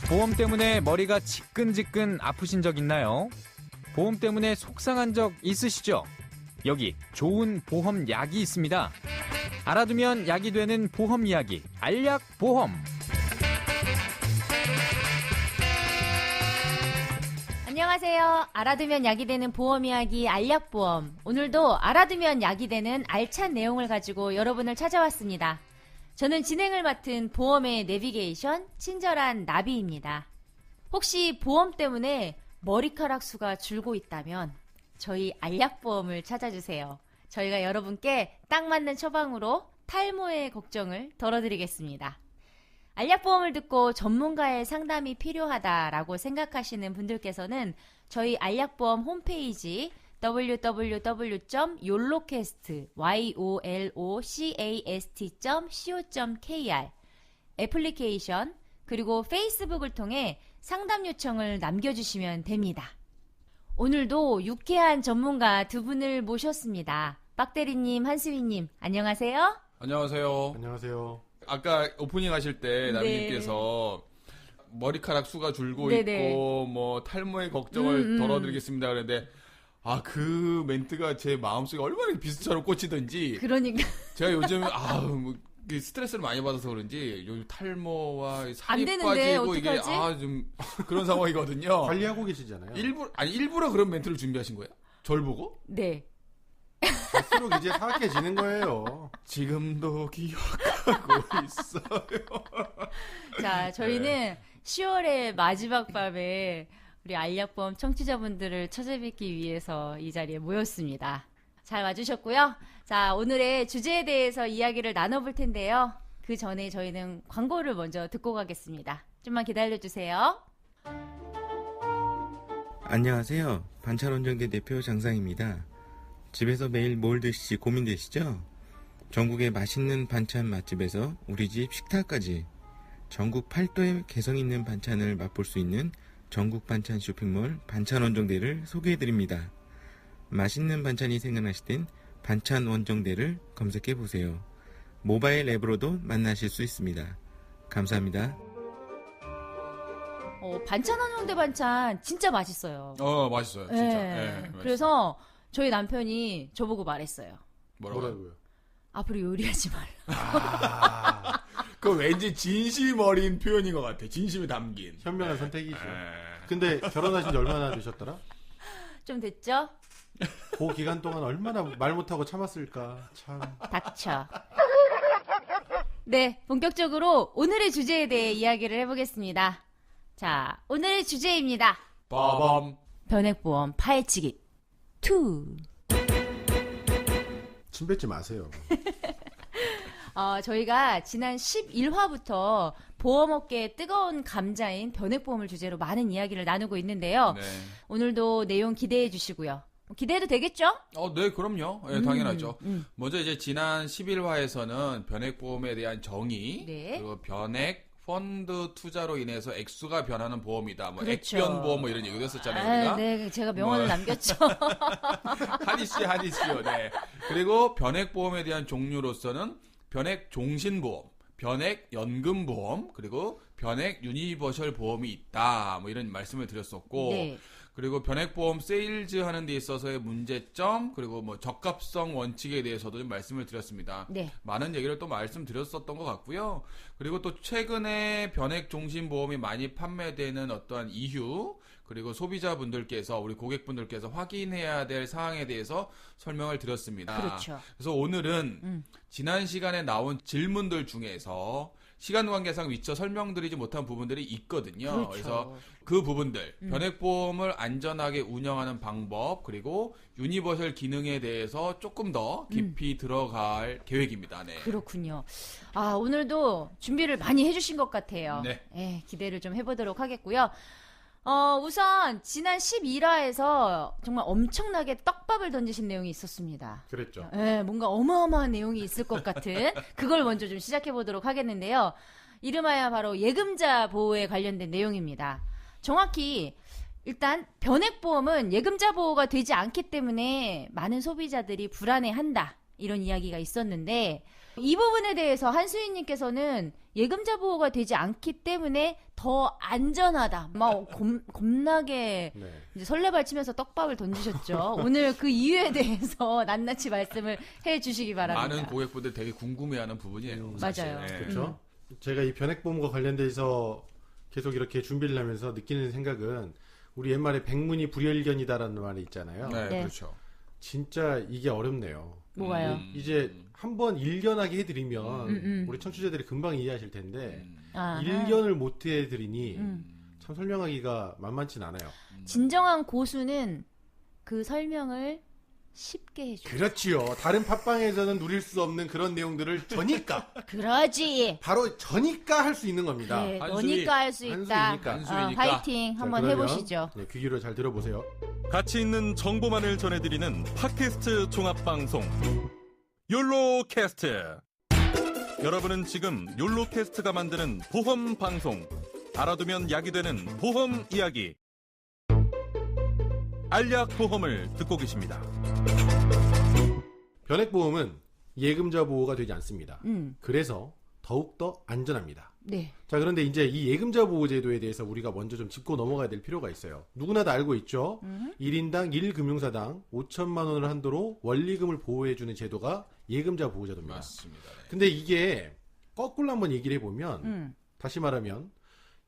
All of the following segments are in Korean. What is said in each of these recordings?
보험 때문에 머리가 지끈지끈 아프신 적 있나요? 보험 때문에 속상한 적 있으시죠? 여기 좋은 보험 약이 있습니다. 알아두면 약이 되는 보험 이야기, 알약보험. 안녕하세요. 알아두면 약이 되는 보험 이야기 알약보험. 오늘도 알아두면 약이 되는 알찬 내용을 가지고 여러분을 찾아왔습니다. 저는 진행을 맡은 보험의 내비게이션 친절한 나비입니다. 혹시 보험 때문에 머리카락 수가 줄고 있다면 저희 알약보험을 찾아주세요. 저희가 여러분께 딱 맞는 처방으로 탈모의 걱정을 덜어드리겠습니다. 알약보험을 듣고 전문가의 상담이 필요하다라고 생각하시는 분들께서는 저희 알약보험 홈페이지 www.yolocast.co.kr 애플리케이션 그리고 페이스북을 통해 상담 요청을 남겨주시면 됩니다. 오늘도 유쾌한 전문가 두 분을 모셨습니다. 빡대리님, 한수희님, 안녕하세요. 안녕하세요. 안녕하세요. 아까 오프닝 하실 때 나비님께서 머리카락 수가 줄고 있고 뭐 탈모의 걱정을 덜어드리겠습니다 그랬는데 그 멘트가 제 마음속에 얼마나 비수처럼 꽂히던지. 그러니까 제가 요즘 뭐 스트레스를 많이 받아서 그런지 요즘 탈모와 살이 안 되는데, 빠지고 어떡하지? 이게 좀 그런 상황이거든요. 관리하고 계시잖아요. 일부러 그런 멘트를 준비하신 거예요? 절 보고? 네. 갈수록 이제 사악해지는 거예요. 지금도 기억하고 있어요. 자, 저희는 10월의 마지막 밤에 우리 알약보험 청취자분들을 찾아뵙기 위해서 이 자리에 모였습니다. 잘 와주셨고요. 자, 오늘의 주제에 대해서 이야기를 나눠볼 텐데요. 그 전에 저희는 광고를 먼저 듣고 가겠습니다. 좀만 기다려주세요. 안녕하세요. 반찬원정대 대표 장상입니다. 집에서 매일 뭘 드실지 고민되시죠? 전국의 맛있는 반찬 맛집에서 우리 집 식탁까지 전국 8도의 개성 있는 반찬을 맛볼 수 있는 전국 반찬 쇼핑몰 반찬원정대를 소개해드립니다. 맛있는 반찬이 생각나실 땐 반찬원정대를 검색해보세요. 모바일 앱으로도 만나실 수 있습니다. 감사합니다. 반찬 원정대 반찬 진짜 맛있어요. 맛있어요. 진짜. 네. 맛있어요. 그래서 저희 남편이 저보고 말했어요. 뭐라고요? 앞으로 요리하지 말라. 그 왠지 진심 어린 표현인 것 같아. 진심이 담긴. 현명한 선택이죠. 근데 결혼하신 지 얼마나 되셨더라? 좀 됐죠? 그 기간 동안 얼마나 말 못하고 참았을까. 참. 닥쳐. 네, 본격적으로 오늘의 주제에 대해 이야기를 해보겠습니다. 자, 오늘의 주제입니다. 빠밤. 변액보험 파헤치기 2. 침 뱉지 마세요. 저희가 지난 11화부터 보험업계의 뜨거운 감자인 변액보험을 주제로 많은 이야기를 나누고 있는데요. 네. 오늘도 내용 기대해 주시고요. 기대해도 되겠죠? 네, 그럼요. 네, 당연하죠. 먼저 이제 지난 11화에서는 변액보험에 대한 정의, 네. 그리고 변액, 펀드 투자로 인해서 액수가 변하는 보험이다. 뭐 그렇죠. 액변보험 뭐 이런 얘기도 했었잖아요. 우리가. 네, 제가 명언을 남겼죠. 하디씨요. 네. 그리고 변액보험에 대한 종류로서는 변액 종신보험, 변액 연금보험, 그리고 변액 유니버셜 보험이 있다. 뭐 이런 말씀을 드렸었고, 네. 그리고 변액보험 세일즈 하는 데 있어서의 문제점, 그리고 뭐 적합성 원칙에 대해서도 좀 말씀을 드렸습니다. 네. 많은 얘기를 또 말씀드렸었던 것 같고요. 그리고 또 최근에 변액 종신보험이 많이 판매되는 어떠한 이유, 그리고 소비자분들께서, 우리 고객분들께서 확인해야 될 사항에 대해서 설명을 드렸습니다. 그렇죠. 그래서 오늘은 지난 시간에 나온 질문들 중에서 시간 관계상 미처 설명드리지 못한 부분들이 있거든요. 그렇죠. 그래서 그 부분들, 변액보험을 안전하게 운영하는 방법, 그리고 유니버셜 기능에 대해서 조금 더 깊이 들어갈 계획입니다. 네. 그렇군요. 오늘도 준비를 많이 해주신 것 같아요. 네. 기대를 좀 해보도록 하겠고요. 우선 지난 11화에서 정말 엄청나게 떡밥을 던지신 내용이 있었습니다. 그랬죠. 뭔가 어마어마한 내용이 있을 것 같은 그걸 먼저 좀 시작해 보도록 하겠는데요. 이름하여 바로 예금자 보호에 관련된 내용입니다. 정확히 일단 변액보험은 예금자 보호가 되지 않기 때문에 많은 소비자들이 불안해한다. 이런 이야기가 있었는데 이 부분에 대해서 한수희님께서는 예금자 보호가 되지 않기 때문에 더 안전하다. 막 겁나게 네. 이제 설레발치면서 떡밥을 던지셨죠. 오늘 그 이유에 대해서 낱낱이 말씀을 해주시기 바랍니다. 많은 고객분들 되게 궁금해하는 부분이에요. 사실. 맞아요. 네. 그렇죠. 제가 이 변액보험과 관련돼서 계속 이렇게 준비를 하면서 느끼는 생각은 우리 옛말에 백문이 불여일견이다라는 말이 있잖아요. 네, 네. 그렇죠. 진짜 이게 어렵네요. 뭐가요? 이제 한번 일견하게 해드리면 음. 우리 청취자들이 금방 이해하실 텐데 아하. 일견을 못 해드리니 음. 참 설명하기가 만만치 않아요. 진정한 고수는 그 설명을 쉽게 해줘. 그렇지요. 다른 팟빵에서는 누릴 수 없는 그런 내용들을 저니까 그러지. 바로 저니까 할 수 있는 겁니다. 그래, 한수희. 너니까 할 수 있다. 한수희니까. 한수희니까. 화이팅 자, 한번 그러면, 해보시죠. 네, 귀 기울여 잘 들어보세요. 가치 있는 정보만을 전해드리는 팟캐스트 종합방송 욜로캐스트. 여러분은 지금 욜로캐스트가 만드는 보험 방송 알아두면 약이 되는 보험 이야기 알약보험을 듣고 계십니다. 변액보험은 예금자 보호가 되지 않습니다. 그래서 더욱더 안전합니다. 네. 자, 그런데 이제 이 예금자 보호 제도에 대해서 우리가 먼저 좀 짚고 넘어가야 될 필요가 있어요. 누구나 다 알고 있죠. 1인당 1금융사당 5천만 원을 한도로 원리금을 보호해주는 제도가 예금자 보호 제도입니다. 맞습니다. 네. 근데 이게 거꾸로 한번 얘기를 해보면 다시 말하면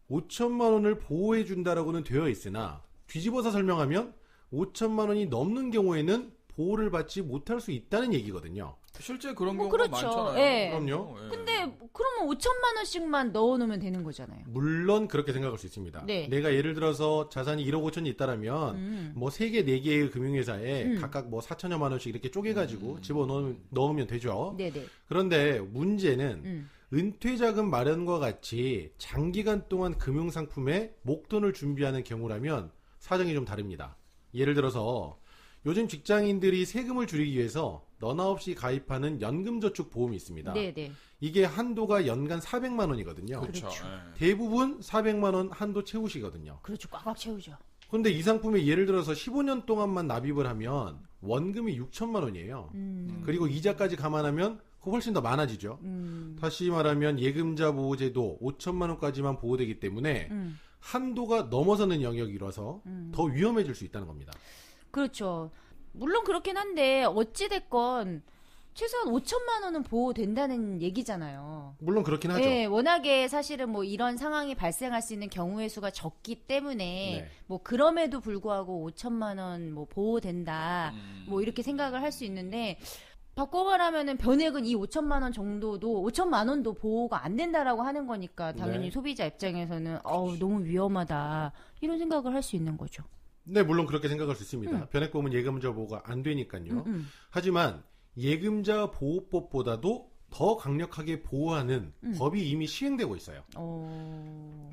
5천만 원을 보호해준다라고는 되어 있으나 뒤집어서 설명하면 5천만 원이 넘는 경우에는 보호를 받지 못할 수 있다는 얘기거든요. 실제 그런 뭐 경우가 그렇죠. 많잖아요. 예. 그럼요. 예. 근데 그러면 5천만 원씩만 넣어놓으면 되는 거잖아요. 물론 그렇게 생각할 수 있습니다. 네. 내가 예를 들어서 자산이 1억 5천이 있다라면 뭐 3개, 4개의 금융회사에 각각 뭐 4천여만 원씩 이렇게 쪼개가지고 집어넣으면 되죠. 네네. 그런데 문제는 은퇴자금 마련과 같이 장기간 동안 금융상품에 목돈을 준비하는 경우라면 사정이 좀 다릅니다. 예를 들어서 요즘 직장인들이 세금을 줄이기 위해서 너나 없이 가입하는 연금저축보험이 있습니다. 네네. 이게 한도가 연간 400만 원이거든요. 그렇죠. 그렇죠. 예. 대부분 400만 원 한도 채우시거든요. 그렇죠. 꽉꽉 채우죠. 그런데 이 상품에 예를 들어서 15년 동안만 납입을 하면 원금이 6천만 원이에요. 그리고 이자까지 감안하면 그거 훨씬 더 많아지죠. 다시 말하면 예금자 보호제도 5천만 원까지만 보호되기 때문에 한도가 넘어서는 영역이라서 더 위험해질 수 있다는 겁니다. 그렇죠. 물론 그렇긴 한데 어찌됐건 최소한 5천만 원은 보호된다는 얘기잖아요. 물론 그렇긴 하죠. 네, 워낙에 사실은 뭐 이런 상황이 발생할 수 있는 경우의 수가 적기 때문에 네. 뭐 그럼에도 불구하고 5천만 원 뭐 보호된다 뭐 이렇게 생각을 할 수 있는데 바꿔 말하면은 변액은 이 5천만 원 정도도 5천만 원도 보호가 안 된다라고 하는 거니까 당연히 네. 소비자 입장에서는 너무 위험하다 이런 생각을 할 수 있는 거죠. 네, 물론 그렇게 생각할 수 있습니다. 변액보험은 예금자 보호가 안 되니까요. 하지만 예금자 보호법보다도 더 강력하게 보호하는 법이 이미 시행되고 있어요.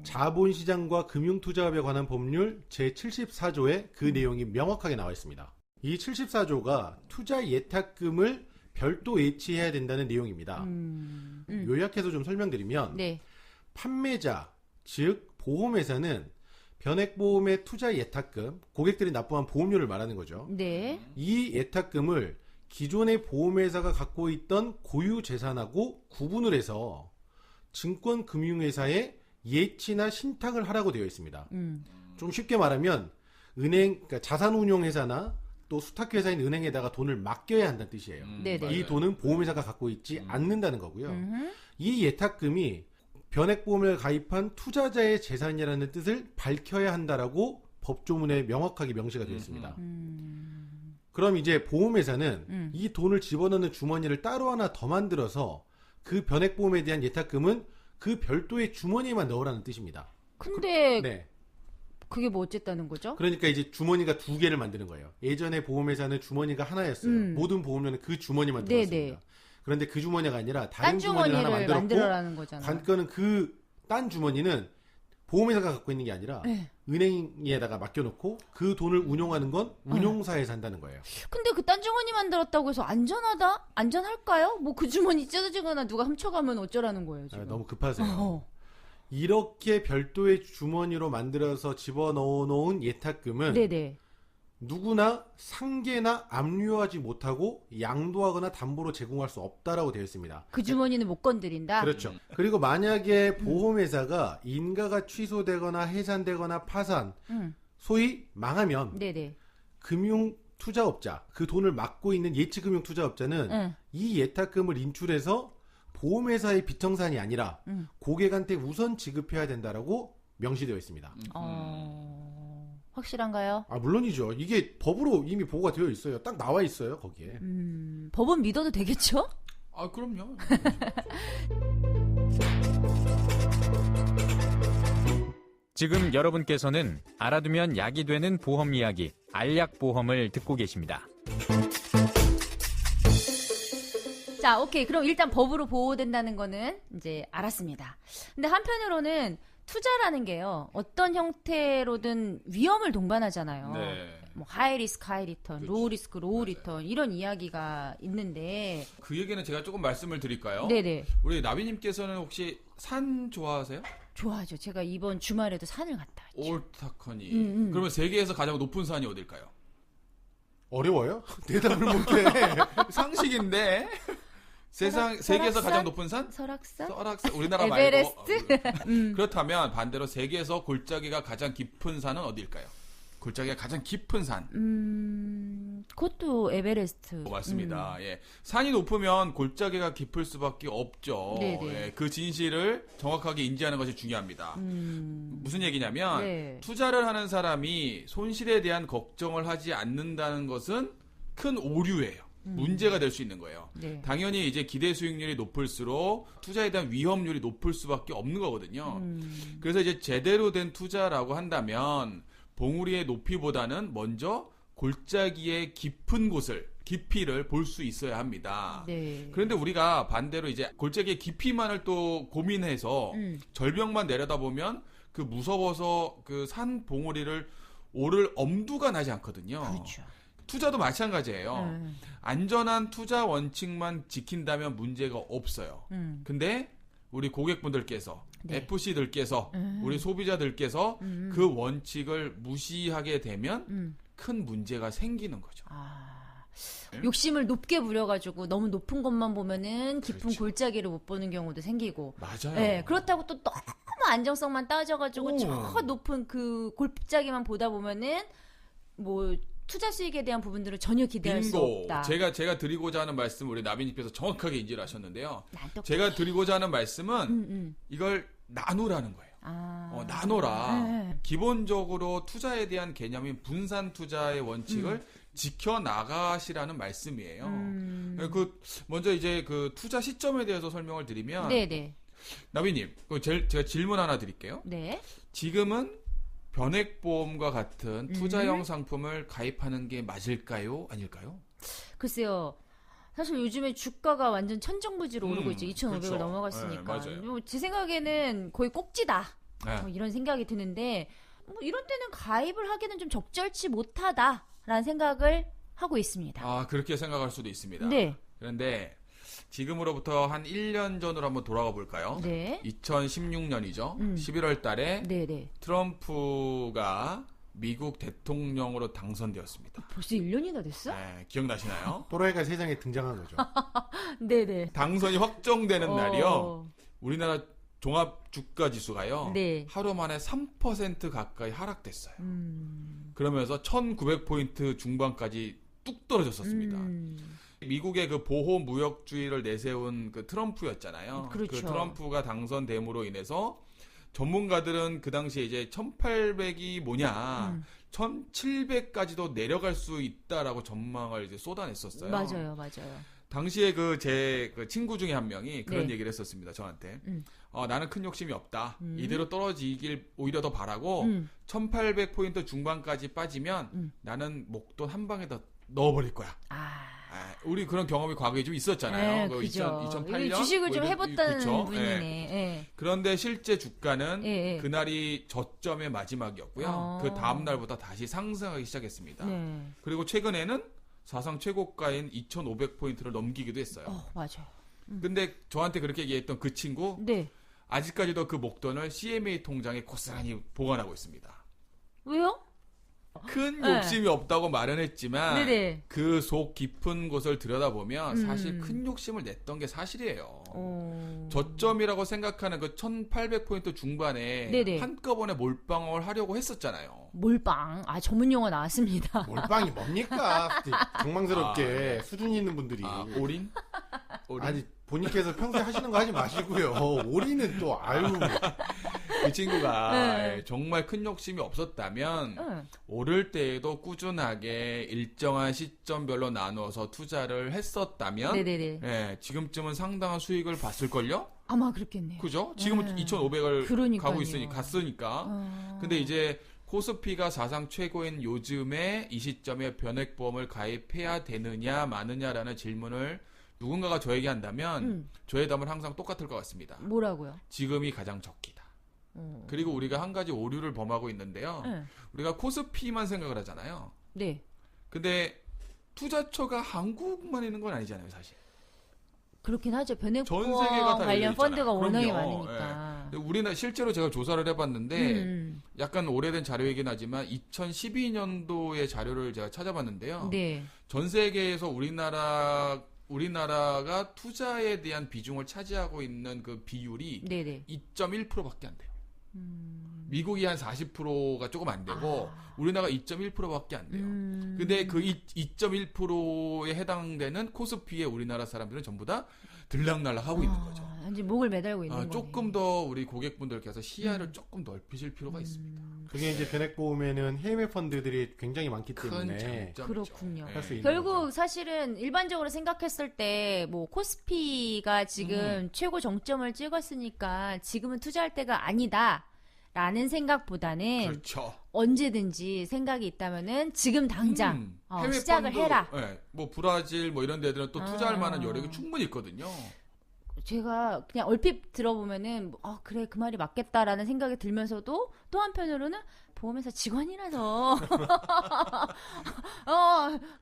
자본시장과 금융투자업에 관한 법률 제74조에 그 내용이 명확하게 나와 있습니다. 이 74조가 투자 예탁금을 별도 예치해야 된다는 내용입니다. 요약해서 좀 설명드리면 네. 판매자, 즉 보험회사는 변액보험의 투자 예탁금, 고객들이 납부한 보험료를 말하는 거죠. 네. 이 예탁금을 기존의 보험회사가 갖고 있던 고유 재산하고 구분을 해서 증권금융회사에 예치나 신탁을 하라고 되어 있습니다. 좀 쉽게 말하면 그러니까 자산운용회사나 또 수탁회사인 은행에다가 돈을 맡겨야 한다는 뜻이에요. 네네. 이 돈은 보험회사가 갖고 있지 않는다는 거고요. 이 예탁금이 변액보험을 가입한 투자자의 재산이라는 뜻을 밝혀야 한다라고 법조문에 명확하게 명시가 되어 있습니다. 그럼 이제 보험회사는 이 돈을 집어넣는 주머니를 따로 하나 더 만들어서 그 변액보험에 대한 예탁금은 그 별도의 주머니에만 넣으라는 뜻입니다. 근데 네. 그게 뭐 어쨌다는 거죠? 그러니까 이제 주머니가 두 개를 만드는 거예요. 예전에 보험회사는 주머니가 하나였어요. 모든 보험료는 그 주머니만 네네. 들어갔습니다. 그런데 그 주머니가 아니라 다른 딴 주머니를 하나 주머니를 만들었고 만들어라는 거잖아요. 관건은 그 딴 주머니는 보험회사가 갖고 있는 게 아니라 네. 은행에다가 맡겨놓고 그 돈을 운용하는 건 운용사에서 한다는 거예요. 근데 그 딴 주머니 만들었다고 해서 안전하다? 안전할까요? 뭐 그 주머니 찢어지거나 누가 훔쳐가면 어쩌라는 거예요, 지금. 너무 급하세요. 어. 이렇게 별도의 주머니로 만들어서 집어넣어 놓은 예탁금은 네네. 누구나 상계나 압류하지 못하고 양도하거나 담보로 제공할 수 없다라고 되어 있습니다. 그 주머니는 못 건드린다. 그렇죠. 그리고 만약에 보험회사가 인가가 취소되거나 해산되거나 파산, 소위 망하면 네네. 금융 투자업자, 그 돈을 막고 있는 예치금융 투자업자는 이 예탁금을 인출해서 보험회사의 비청산이 아니라 고객한테 우선 지급해야 된다라고 명시되어 있습니다. 확실한가요? 아, 물론이죠. 이게 법으로 이미 보고가 되어 있어요. 딱 나와 있어요, 거기에. 법은 믿어도 되겠죠? 아, 그럼요. 지금 여러분께서는 알아두면 약이 되는 보험 이야기, 알약보험을 듣고 계십니다. 자, 오케이. 그럼 일단 법으로 보호된다는 거는 이제 알았습니다. 근데 한편으로는 투자라는 게요, 어떤 형태로든 위험을 동반하잖아요. 네. 뭐 하이 리스크 하이 리턴, 그렇죠. 로우 리스크 로우 리턴 이런 이야기가 있는데. 그 얘기는 제가 조금 말씀을 드릴까요? 네네. 우리 나비님께서는 혹시 산 좋아하세요? 좋아하죠. 제가 이번 주말에도 산을 갔다 왔죠. 올타커니. 그러면 세계에서 가장 높은 산이 어딜까요? 어려워요? 대답을 못해. 상식인데. 세계에서 가장 높은 산? 설악산? 설악산. 우리나라 에베레스트? 말고. 그렇다면 반대로 세계에서 골짜기가 가장 깊은 산은 어딜까요? 골짜기가 가장 깊은 산. 그것도 에베레스트. 맞습니다. 예. 산이 높으면 골짜기가 깊을 수밖에 없죠. 네네. 예. 그 진실을 정확하게 인지하는 것이 중요합니다. 무슨 얘기냐면 네. 투자를 하는 사람이 손실에 대한 걱정을 하지 않는다는 것은 큰 오류예요. 문제가 될 수 있는 거예요. 네. 당연히 이제 기대 수익률이 높을수록 투자에 대한 위험률이 높을 수밖에 없는 거거든요. 그래서 이제 제대로 된 투자라고 한다면 봉우리의 높이보다는 먼저 골짜기의 깊은 곳을, 깊이를 볼 수 있어야 합니다. 네. 그런데 우리가 반대로 이제 골짜기의 깊이만을 또 고민해서 절벽만 내려다보면 그 무서워서 그 산 봉우리를 오를 엄두가 나지 않거든요. 그렇죠. 투자도 마찬가지예요. 안전한 투자 원칙만 지킨다면 문제가 없어요. 근데 우리 고객분들께서, 네. FC들께서, 우리 소비자들께서 그 원칙을 무시하게 되면 큰 문제가 생기는 거죠. 욕심을 높게 부려가지고 너무 높은 것만 보면은 깊은 그렇죠. 골짜기를 못 보는 경우도 생기고. 맞아요. 네, 그렇다고 또 너무 안정성만 따져가지고 오. 저 높은 그 골짜기만 보다 보면은 뭐 투자 수익에 대한 부분들은 전혀 기대할 수 빙고. 없다. 제가 드리고자 하는 말씀 우리 나비님께서 정확하게 인지를 하셨는데요. 난 또- 제가 드리고자 하는 말씀은 이걸 나누라는 거예요. 나눠라. 네. 기본적으로 투자에 대한 개념인 분산 투자의 원칙을 지켜 나가시라는 말씀이에요. 그 먼저 이제 그 투자 시점에 대해서 설명을 드리면 네네. 나비님, 제가 질문 하나 드릴게요. 네. 지금은 변액보험과 같은 투자형 상품을 가입하는 게 맞을까요? 아닐까요? 글쎄요. 사실 요즘에 주가가 완전 천정부지로 오르고 있죠. 2,500을 그렇죠. 넘어갔으니까. 네, 맞아요. 뭐 제 생각에는 거의 꼭지다. 네. 뭐 이런 생각이 드는데 뭐 이런 때는 가입을 하기는 좀 적절치 못하다라는 생각을 하고 있습니다. 아, 그렇게 생각할 수도 있습니다. 네. 그런데 지금으로부터 한 1년 전으로 한번 돌아가 볼까요? 네. 2016년이죠. 11월 달에 네네. 트럼프가 미국 대통령으로 당선되었습니다. 벌써 1년이나 됐어? 네, 기억나시나요? 또라이가 세상에 등장한 거죠. 네네. 당선이 확정되는 날이요. 어. 우리나라 종합 주가 지수가요. 네. 하루 만에 3% 가까이 하락됐어요. 그러면서 1900포인트 중반까지 뚝 떨어졌었습니다. 미국의 그 보호 무역주의를 내세운 그 트럼프였잖아요. 그렇죠. 그 트럼프가 당선됨으로 인해서 전문가들은 그 당시에 이제 1800이 뭐냐, 1700까지도 내려갈 수 있다라고 전망을 이제 쏟아냈었어요. 맞아요, 맞아요. 당시에 제 친구 중에 한 명이 그런 네. 얘기를 했었습니다, 저한테. 나는 큰 욕심이 없다. 이대로 떨어지길 오히려 더 바라고, 1800포인트 중반까지 빠지면 나는 목돈 한 방에 더 넣어버릴 거야. 우리 그런 경험이 과거에 좀 있었잖아요. 네, 그 그죠. 2008년 주식을 좀 해봤다는 그쵸? 분이네. 예. 그런데 실제 주가는 예, 예. 그날이 저점의 마지막이었고요. 그 다음 날부터 다시 상승하기 시작했습니다. 네. 그리고 최근에는 사상 최고가인 2,500포인트를 넘기기도 했어요. 맞아요. 근데 저한테 그렇게 얘기했던 그 친구 네. 아직까지도 그 목돈을 CMA 통장에 고스란히 보관하고 있습니다. 왜요? 큰 네. 욕심이 없다고 말은 했지만 네네. 그 속 깊은 곳을 들여다보면 사실 음. 큰 욕심을 냈던 게 사실이에요. 어. 저점이라고 생각하는 그 1800포인트 중반에 네네. 한꺼번에 몰빵을 하려고 했었잖아요. 몰빵. 아, 전문 용어 나왔습니다. 몰빵이 뭡니까? 정망스럽게 아, 수준 있는 분들이. 아, 올인? 올인? 아니 본인께서 평소에 하시는 거 하지 마시고요. 올인은 또 아유. 그 친구가 네. 정말 큰 욕심이 없었다면 응. 오를 때에도 꾸준하게 일정한 시점별로 나누어서 투자를 했었다면 네네네. 예, 지금쯤은 상당한 수익을 봤을걸요? 아마 그렇겠네요. 그죠? 지금은 네. 2,500을 그러니까요. 가고 있으니 갔으니까. 어. 근데 이제 코스피가 사상 최고인 요즘에 이 시점에 변액보험을 가입해야 되느냐 마느냐라는 질문을 누군가가 저에게 한다면 저의 답은 항상 똑같을 것 같습니다. 뭐라고요? 지금이 가장 적기다. 어. 그리고 우리가 한 가지 오류를 범하고 있는데요. 응. 우리가 코스피만 생각을 하잖아요. 네. 근데 투자처가 한국만 있는 건 아니잖아요, 사실. 그렇긴 하죠. 전 세계가 변액보험 다 관련 열려 있잖아요. 펀드가 워낙에 그럼요. 많으니까. 근데 우리나라 실제로 제가 조사를 해봤는데 음. 약간 오래된 자료이긴 하지만 2012년도의 자료를 제가 찾아봤는데요. 네. 전 세계에서 우리나라가 투자에 대한 비중을 차지하고 있는 그 비율이 네네. 2.1%밖에 안 돼요. 미국이 한 40%가 조금 안 되고 우리나라가 2.1%밖에 안 돼요. 근데 그 2.1%에 해당되는 코스피에 우리나라 사람들은 전부 다 들락날락 하고 있는 거죠. 이제 목을 매달고 있는 거예요. 조금 더 우리 고객분들께서 시야를 조금 넓히실 필요가 있습니다. 그게 이제 변액보험에는 해외 펀드들이 굉장히 많기 큰 때문에 장점이죠. 그렇군요. 예. 할 수 있는 결국 거죠. 사실은 일반적으로 생각했을 때 뭐 코스피가 지금 최고 정점을 찍었으니까 지금은 투자할 때가 아니다라는 생각보다는 그렇죠. 언제든지 생각이 있다면은 지금 당장 해외 시작을 펀드, 해라. 예, 뭐 브라질 뭐 이런 데들은 또 투자할 만한 여력이 충분히 있거든요. 제가 그냥 얼핏 들어보면은 그래 그 말이 맞겠다라는 생각이 들면서도 또 한편으로는 보험회사 직원이라서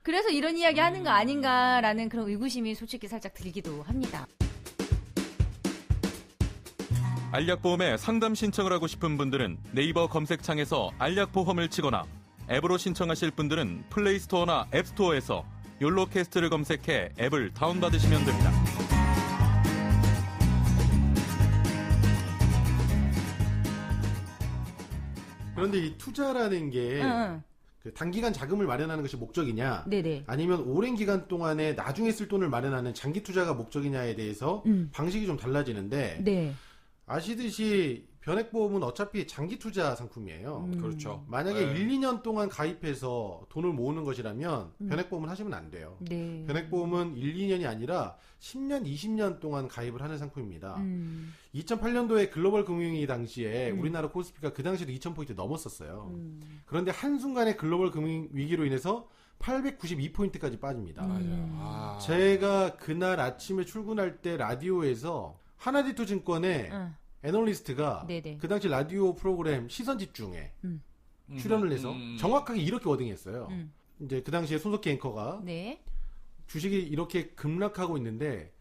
그래서 이런 이야기 하는 거 아닌가라는 그런 의구심이 솔직히 살짝 들기도 합니다. 알약보험에 상담 신청을 하고 싶은 분들은 네이버 검색창에서 알약보험을 치거나 앱으로 신청하실 분들은 플레이스토어나 앱스토어에서 욜로캐스트를 검색해 앱을 다운받으시면 됩니다. 그런데 이 투자라는 게 응. 그 단기간 자금을 마련하는 것이 목적이냐, 네네. 아니면 오랜 기간 동안에 나중에 쓸 돈을 마련하는 장기 투자가 목적이냐에 대해서 방식이 좀 달라지는데 네. 아시듯이 변액보험은 어차피 장기 투자 상품이에요. 그렇죠. 만약에 네. 1, 2년 동안 가입해서 돈을 모으는 것이라면 변액보험을 하시면 안 돼요. 네. 변액보험은 1, 2년이 아니라 10년, 20년 동안 가입을 하는 상품입니다. 2008년도에 글로벌 금융위기 당시에 우리나라 코스피가 그 당시에도 2000포인트 넘었었어요. 그런데 한순간에 글로벌 금융위기로 인해서 892포인트까지 빠집니다. 맞아요. 제가 그날 아침에 출근할 때 라디오에서 하나디투증권의 애널리스트가 네네. 그 당시 라디오 프로그램 시선집중에 출연을 해서 정확하게 이렇게 워딩했어요. 이제 그 당시에 손석희 앵커가 네. 주식이 이렇게 급락하고 있는데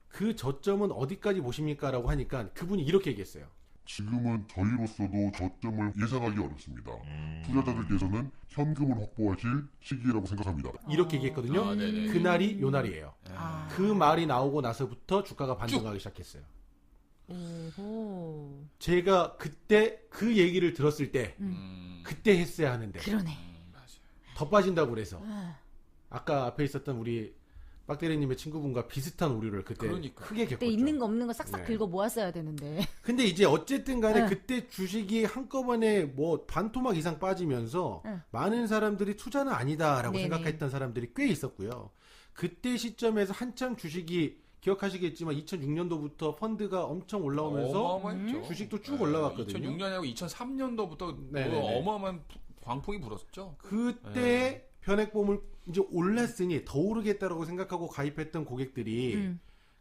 그 저점은 어디까지 보십니까? 라고 하니까 그분이 이렇게 얘기했어요. 지금은 저희로서도 저점을 예상하기 어렵습니다. 투자자들께서는 현금을 확보하실 시기라고 생각합니다. 이렇게 얘기했거든요. 네네. 그날이 요 날이에요. 아. 그 말이 나오고 나서부터 주가가 반등하기 시작했어요. 오호. 제가 그때 그 얘기를 들었을 때 그때 했어야 하는데 그러네. 맞아요. 더 빠진다고 그래서 아까 앞에 있었던 우리 빡대리님의 친구분과 비슷한 오류를 그때 그러니까. 크게 그때 겪었죠. 있는 거 없는 거 싹싹 네. 긁어 모았어야 되는데. 근데 이제 어쨌든 간에 네. 그때 주식이 한꺼번에 뭐 반토막 이상 빠지면서 네. 많은 사람들이 투자는 아니다라고 네네. 생각했던 사람들이 꽤 있었고요. 그때 시점에서 한참 주식이 기억하시겠지만 2006년도부터 펀드가 엄청 올라오면서 어마어마했죠. 주식도 쭉 올라왔거든요. 2006년이고 2003년도부터 네네네. 뭐 어마어마한 광풍이 불었죠. 그때 변액보험을 이제 올랐으니 더 오르겠다라고 생각하고 가입했던 고객들이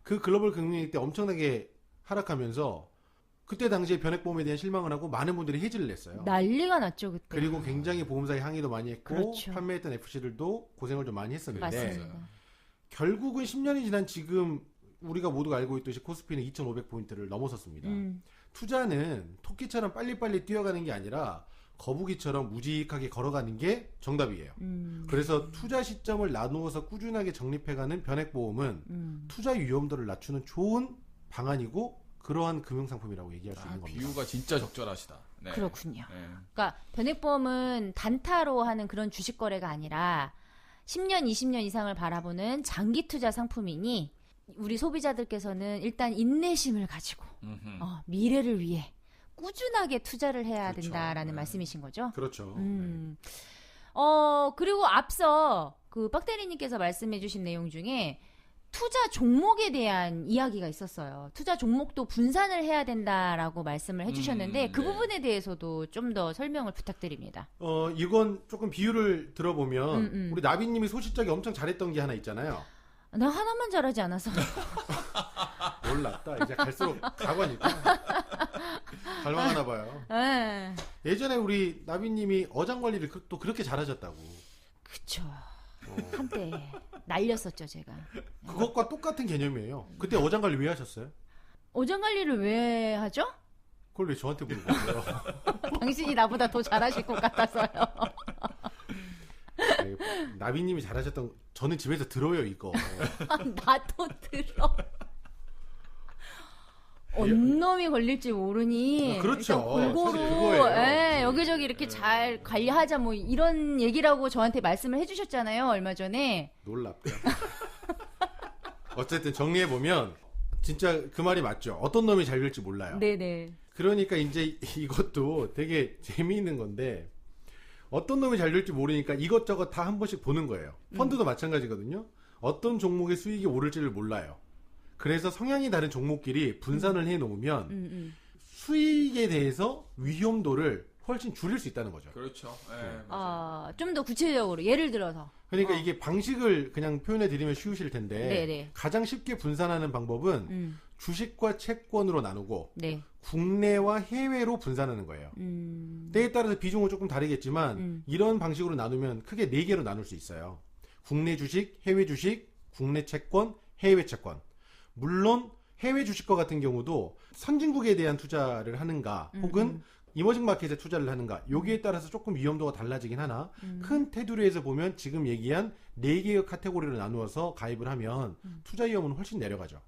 그 글로벌 금융위기 때 엄청나게 하락하면서 그때 당시에 변액보험에 대한 실망을 하고 많은 분들이 해지를 냈어요. 난리가 났죠 그때. 그리고 굉장히 보험사에 항의도 많이 했고 그렇죠. 판매했던 FC들도 고생을 좀 많이 했었는데 맞습니다. 결국은 10년이 지난 지금 우리가 모두가 알고 있듯이 코스피는 2,500포인트를 넘어섰습니다. 투자는 토끼처럼 빨리빨리 뛰어가는 게 아니라 거북이처럼 무직하게 걸어가는 게 정답이에요. 그래서 투자 시점을 나누어서 꾸준하게 적립해가는 변액보험은 투자 위험도를 낮추는 좋은 방안이고 그러한 금융상품이라고 얘기할 수 있는 겁니다. 비유가 진짜 적절하시다. 네. 그렇군요. 네. 그러니까 변액보험은 단타로 하는 그런 주식 거래가 아니라 10년, 20년 이상을 바라보는 장기 투자 상품이니 우리 소비자들께서는 일단 인내심을 가지고 미래를 위해 꾸준하게 투자를 해야 그렇죠. 된다라는 네. 말씀이신 거죠? 그렇죠. 그리고 앞서 그 빡대리님께서 말씀해주신 내용 중에 투자 종목에 대한 이야기가 있었어요. 투자 종목도 분산을 해야 된다라고 말씀을 해주셨는데 그 네. 부분에 대해서도 좀 더 설명을 부탁드립니다. 이건 조금 비유를 들어보면 우리 나비님이 소시적이 엄청 잘했던 게 하나 있잖아요. 나 하나만 잘하지 않아서. 몰랐다. 이제 갈수록 가관이다. 닮아가나 봐요. 네. 예전에 우리 나비님이 어장 관리를 또 그렇게 잘하셨다고. 그쵸. 한때 날렸었죠, 제가. 그것과 똑같은 개념이에요. 그때 어장 관리 왜 하셨어요? 어장 관리를 왜 하죠? 그걸 왜 저한테 물어보세요? 당신이 나보다 더 잘하실 것 같아서요. 나비님이 잘하셨던 저는 집에서 들어요 이거. 나도 들어. 언놈이 걸릴지 모르니 그렇죠. 일단 골고루 사실 그거예요. 예, 여기저기 이렇게 잘 관리하자 뭐 이런 얘기라고 저한테 말씀을 해주셨잖아요 얼마 전에. 놀랍다. 어쨌든 정리해보면 진짜 그 말이 맞죠. 어떤 놈이 잘 될지 몰라요. 네네. 그러니까 이제 이것도 되게 재미있는 건데 어떤 놈이 잘 될지 모르니까 이것저것 다 한 번씩 보는 거예요. 펀드도 마찬가지거든요. 어떤 종목의 수익이 오를지를 몰라요. 그래서 성향이 다른 종목끼리 분산을 해놓으면 수익에 대해서 위험도를 훨씬 줄일 수 있다는 거죠. 그렇죠. 네, 좀 더 구체적으로 예를 들어서. 그러니까 이게 방식을 그냥 표현해 드리면 쉬우실 텐데 네네. 가장 쉽게 분산하는 방법은 주식과 채권으로 나누고 네. 국내와 해외로 분산하는 거예요. 때에 따라서 비중은 조금 다르겠지만 이런 방식으로 나누면 크게 4개로 나눌 수 있어요. 국내 주식, 해외 주식, 국내 채권, 해외 채권. 물론 해외 주식과 같은 경우도 선진국에 대한 투자를 하는가 혹은 이머징 마켓에 투자를 하는가 여기에 따라서 조금 위험도가 달라지긴 하나 큰 테두리에서 보면 지금 얘기한 4개의 카테고리로 나누어서 가입을 하면 투자 위험은 훨씬 내려가죠.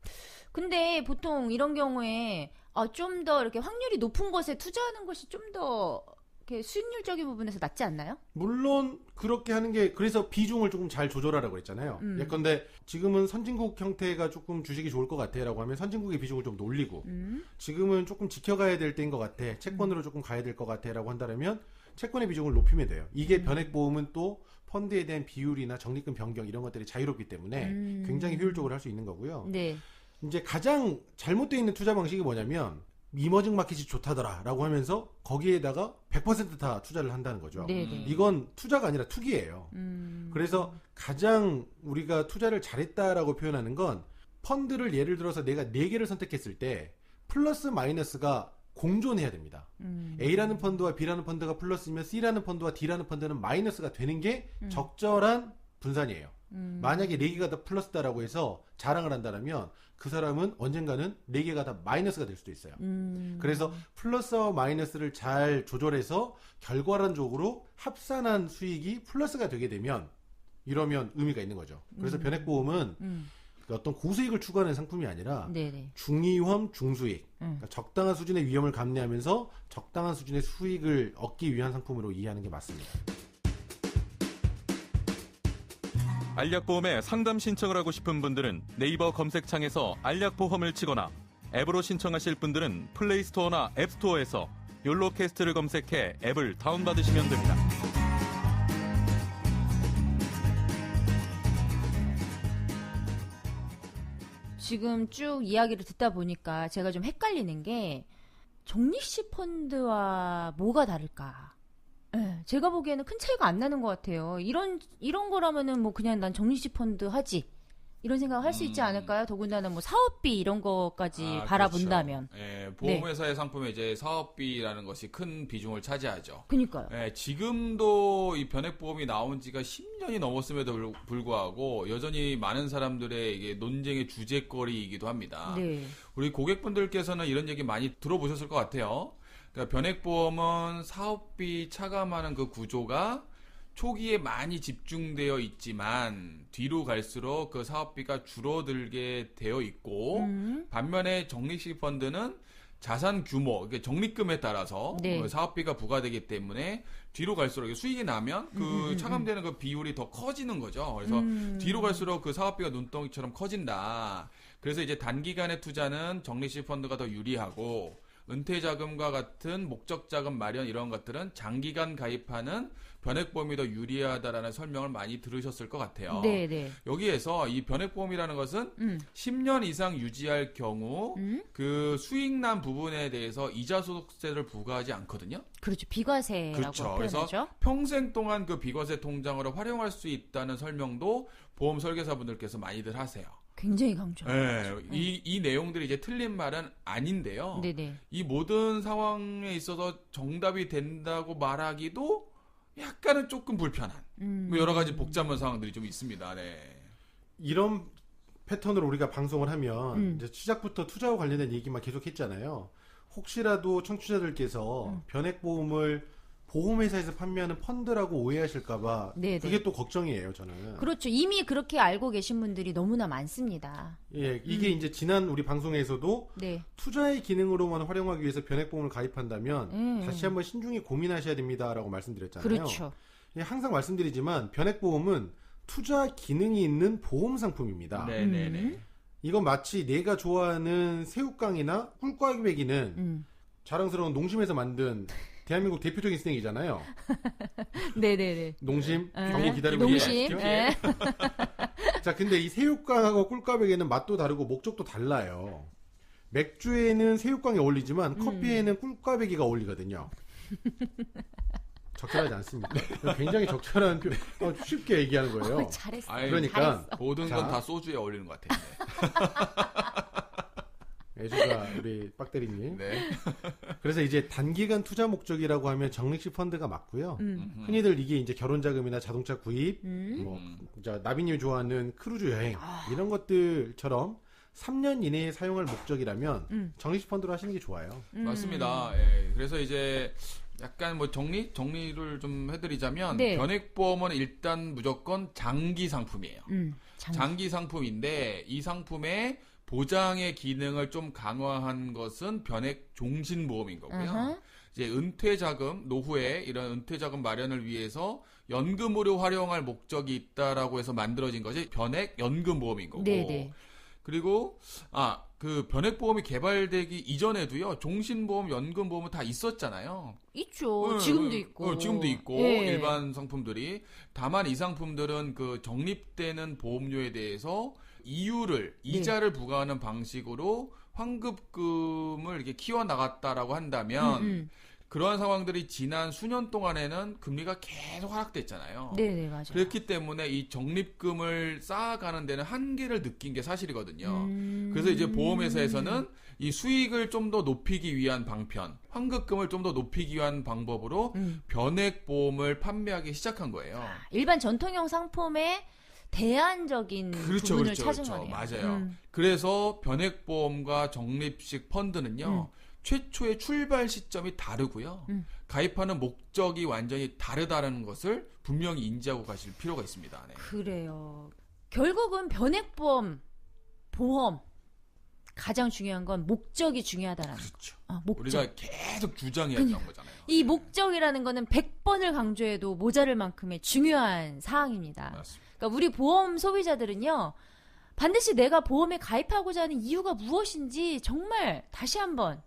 근데 보통 이런 경우에 좀 더 이렇게 확률이 높은 것에 투자하는 것이 좀 더 수익률적인 부분에서 낫지 않나요? 물론 그렇게 하는 게 그래서 비중을 조금 잘 조절하라고 그랬잖아요. 예컨대 지금은 선진국 형태가 조금 주식이 좋을 것 같아라고 하면 선진국의 비중을 좀 올리고 지금은 조금 지켜가야 될 때인 것 같아 채권으로 조금 가야 될 것 같아라고 한다면 채권의 비중을 높이면 돼요. 이게 변액보험은 또 펀드에 대한 비율이나 적립금 변경 이런 것들이 자유롭기 때문에 굉장히 효율적으로 할 수 있는 거고요. 네. 이제 가장 잘못되어 있는 투자 방식이 뭐냐면 이머징 마켓이 좋다더라라고 하면서 거기에다가 100% 다 투자를 한다는 거죠. 네네. 이건 투자가 아니라 투기예요. 그래서 가장 우리가 투자를 잘했다라고 표현하는 건 펀드를 예를 들어서 내가 4개를 선택했을 때 플러스 마이너스가 공존해야 됩니다. A라는 펀드와 B라는 펀드가 플러스면 C라는 펀드와 D라는 펀드는 마이너스가 되는 게 적절한 분산이에요. 만약에 4개가 다 플러스다라고 해서 자랑을 한다면 그 사람은 언젠가는 4개가 다 마이너스가 될 수도 있어요. 그래서 플러스와 마이너스를 잘 조절해서 결과론적으로 합산한 수익이 플러스가 되게 되면 이러면 의미가 있는 거죠. 그래서 변액보험은 어떤 고수익을 추구하는 상품이 아니라 네네. 중위험, 중수익 그러니까 적당한 수준의 위험을 감내하면서 적당한 수준의 수익을 얻기 위한 상품으로 이해하는 게 맞습니다. 알약보험에 상담 신청을 하고 싶은 분들은 네이버 검색창에서 알약보험을 치거나 앱으로 신청하실 분들은 플레이스토어나 앱스토어에서 욜로캐스트를 검색해 앱을 다운받으시면 됩니다. 지금 쭉 이야기를 듣다 보니까 제가 좀 헷갈리는 게 적립식 펀드와 뭐가 다를까? 네, 제가 보기에는 큰 차이가 안 나는 것 같아요. 이런 거라면은 뭐 그냥 난 적립식 펀드 하지. 이런 생각을 할 수 있지 않을까요? 더군다나 뭐 사업비 이런 거까지 바라본다면. 그렇죠. 예, 보험회사의 상품에 이제 사업비라는 것이 큰 비중을 차지하죠. 그니까요. 예, 지금도 이 변액보험이 나온 지가 10년이 넘었음에도 불구하고 여전히 많은 사람들의 이게 논쟁의 주제거리이기도 합니다. 네. 우리 고객분들께서는 이런 얘기 많이 들어보셨을 것 같아요. 그러니까 변액보험은 사업비 차감하는 그 구조가 초기에 많이 집중되어 있지만 뒤로 갈수록 그 사업비가 줄어들게 되어 있고 반면에 적립식 펀드는 자산 규모, 적립금에 따라서 네. 사업비가 부과되기 때문에 뒤로 갈수록 수익이 나면 그 차감되는 그 비율이 더 커지는 거죠. 그래서 뒤로 갈수록 그 사업비가 눈덩이처럼 커진다. 그래서 이제 단기간의 투자는 적립식 펀드가 더 유리하고 은퇴 자금과 같은 목적 자금 마련 이런 것들은 장기간 가입하는 변액보험이 더 유리하다라는 설명을 많이 들으셨을 것 같아요. 네, 네. 여기에서 이 변액보험이라는 것은 10년 이상 유지할 경우 그 수익난 부분에 대해서 이자 소득세를 부과하지 않거든요. 그렇죠. 비과세라고 그렇죠. 표현하죠. 그래서 평생 동안 그 비과세 통장으로 활용할 수 있다는 설명도 보험 설계사분들께서 많이들 하세요. 굉장히 강조합니다. 네, 이 내용들이 이제 틀린 말은 아닌데요. 네네. 이 모든 상황에 있어서 정답이 된다고 말하기도 약간은 조금 불편한 뭐 여러 가지 복잡한 상황들이 좀 있습니다. 네. 이런 패턴으로 우리가 방송을 하면 이제 시작부터 투자와 관련된 얘기만 계속 했잖아요. 혹시라도 청취자들께서 변액보험을 보험회사에서 판매하는 펀드라고 오해하실까봐 네네. 그게 또 걱정이에요, 저는. 그렇죠. 이미 그렇게 알고 계신 분들이 너무나 많습니다. 예, 이게 이제 지난 우리 방송에서도 네. 투자의 기능으로만 활용하기 위해서 변액보험을 가입한다면 다시 한번 신중히 고민하셔야 됩니다라고 말씀드렸잖아요. 그렇죠. 예, 항상 말씀드리지만 변액보험은 투자 기능이 있는 보험 상품입니다. 네네네. 이건 마치 내가 좋아하는 새우깡이나 꿀꽈배기는 자랑스러운 농심에서 만든 대한민국 대표적인 스낵이잖아요. 네네네. 농심, 네. 광고 기다리고 농심. 계시죠? 네. 자, 근데 이 새우깡하고 꿀꽈배기는 맛도 다르고 목적도 달라요. 맥주에는 새우깡이 어울리지만 커피에는 꿀꽈배기가 어울리거든요. 적절하지 않습니까? 굉장히 적절한 쉽게 얘기하는 거예요. 잘했어. 아이, 그러니까 잘했어. 모든 건 자. 다 소주에 어울리는 것 같아요. 애주가 우리 빡대리님. 네. 그래서 이제 단기간 투자 목적이라고 하면 적립식 펀드가 맞고요. 흔히들 이게 이제 결혼 자금이나 자동차 구입, 뭐 나비님이 좋아하는 크루즈 여행 이런 것들처럼 3년 이내에 사용할 목적이라면 적립식 펀드로 하시는 게 좋아요. 맞습니다. 예. 그래서 이제 약간 뭐 정리를 좀 해드리자면 네. 변액보험은 일단 무조건 장기 상품이에요. 장기 상품인데 이 상품의 보장의 기능을 좀 강화한 것은 변액 종신보험인 거고요. 이제 은퇴자금, 노후에 이런 은퇴자금 마련을 위해서 연금으로 활용할 목적이 있다라고 해서 만들어진 것이 변액 연금보험인 거고. 네네. 그리고 그 변액보험이 개발되기 이전에도요. 종신보험, 연금보험은 다 있었잖아요. 있죠. 네, 지금도 네. 있고. 지금도 있고 예. 일반 상품들이 다만 이 상품들은 그 적립되는 보험료에 대해서 이자를 부과하는 방식으로 환급금을 이렇게 키워 나갔다라고 한다면 그러한 상황들이 지난 수년 동안에는 금리가 계속 하락됐잖아요. 네네, 맞아요. 그렇기 때문에 이 적립금을 쌓아가는 데는 한계를 느낀 게 사실이거든요. 그래서 이제 보험회사에서는 이 수익을 좀 더 높이기 위한 방편, 환급금을 좀 더 높이기 위한 방법으로 변액보험을 판매하기 시작한 거예요. 일반 전통형 상품의 대안적인 부분을 찾은 거네요. 맞아요. 그래서 변액보험과 적립식 펀드는요. 최초의 출발 시점이 다르고요. 가입하는 목적이 완전히 다르다는 것을 분명히 인지하고 가실 필요가 있습니다. 네. 그래요. 결국은 변액보험, 보험 가장 중요한 건 목적이 중요하다라는 그렇죠. 거. 목적. 우리가 계속 주장해왔던 거잖아요. 이 목적이라는 거는 100번을 강조해도 모자랄 만큼의 중요한 사항입니다. 맞습니다. 그러니까 우리 보험 소비자들은요. 반드시 내가 보험에 가입하고자 하는 이유가 무엇인지 정말 다시 한번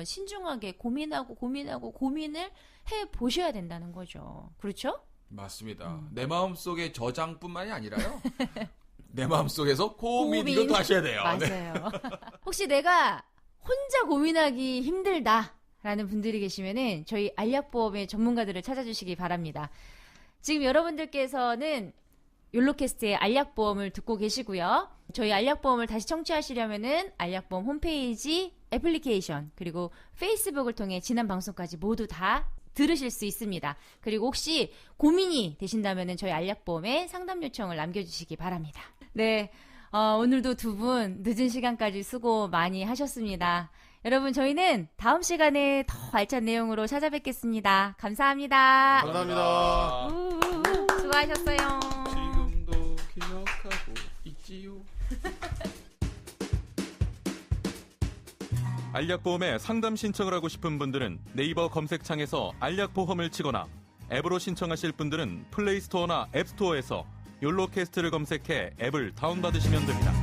신중하게 고민을 해 보셔야 된다는 거죠. 그렇죠? 맞습니다. 내 마음속의 저장뿐만이 아니라요. 내 마음속에서 고민도 하셔야 돼요. 네. 맞아요. 혹시 내가 혼자 고민하기 힘들다라는 분들이 계시면은 저희 알약보험의 전문가들을 찾아주시기 바랍니다. 지금 여러분들께서는 욜로캐스트의 알약보험을 듣고 계시고요. 저희 알약보험을 다시 청취하시려면은 알약보험 홈페이지, 애플리케이션, 그리고 페이스북을 통해 지난 방송까지 모두 다 들으실 수 있습니다. 그리고 혹시 고민이 되신다면은 저희 알약보험에 상담 요청을 남겨주시기 바랍니다. 네, 오늘도 두 분 늦은 시간까지 수고 많이 하셨습니다. 여러분, 저희는 다음 시간에 더 알찬 내용으로 찾아뵙겠습니다. 감사합니다. 감사합니다. 수고하셨어요. 지금도 기억하고 있지요. 알약보험에 상담 신청을 하고 싶은 분들은 네이버 검색창에서 알약보험을 치거나 앱으로 신청하실 분들은 플레이스토어나 앱스토어에서 욜로캐스트를 검색해 앱을 다운받으시면 됩니다.